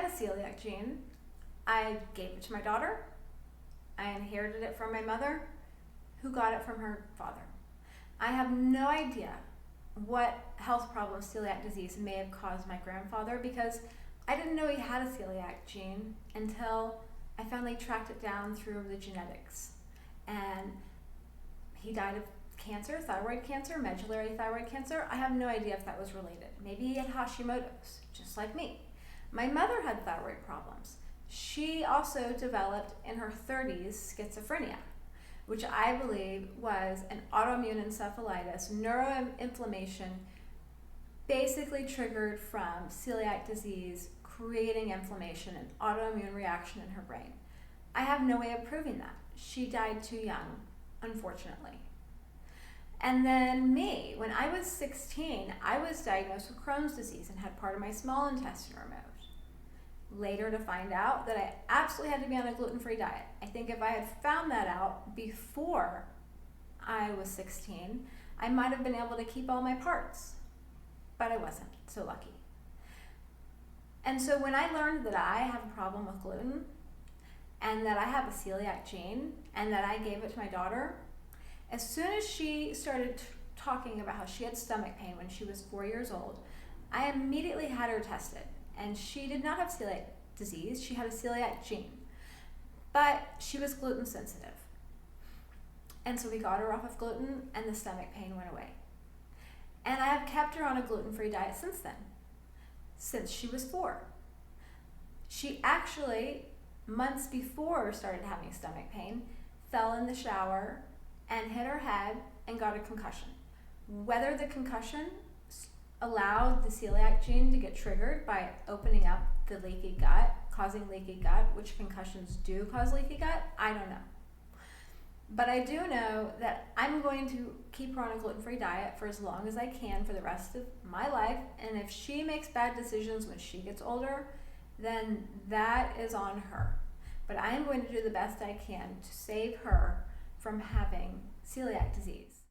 a celiac gene. I gave it to my daughter. I inherited it from my mother, who got it from her father. I have no idea what health problems celiac disease may have caused my grandfather, because I didn't know he had a celiac gene until I finally tracked it down through the genetics. And he died of cancer, thyroid cancer, medullary thyroid cancer. I have no idea if that was related. Maybe he had Hashimoto's, just like me. My mother had thyroid problems. She also developed in her 30s schizophrenia, which I believe was an autoimmune encephalitis, neuroinflammation, basically triggered from celiac disease, creating inflammation and autoimmune reaction in her brain. I have no way of proving that. She died too young, unfortunately. And then me, when I was 16, I was diagnosed with Crohn's disease and had part of my small intestine removed. Later to find out that I absolutely had to be on a gluten-free diet. I think if I had found that out before I was 16, I might have been able to keep all my parts, but I wasn't so lucky. And so when I learned that I have a problem with gluten and that I have a celiac gene and that I gave it to my daughter, as soon as she started talking about how she had stomach pain when she was 4 years old, I immediately had her tested. And she did not have celiac disease, she had a celiac gene, but she was gluten sensitive. And so we got her off of gluten and the stomach pain went away. And I have kept her on a gluten-free diet since then, since she was 4. She actually, months before started having stomach pain, fell in the shower and hit her head and got a concussion. Whether the concussion allowed the celiac gene to get triggered by opening up the leaky gut, causing leaky gut, which concussions do cause leaky gut, I don't know. But I do know that I'm going to keep her on a gluten-free diet for as long as I can for the rest of my life, and if she makes bad decisions when she gets older, then that is on her. But I am going to do the best I can to save her from having celiac disease.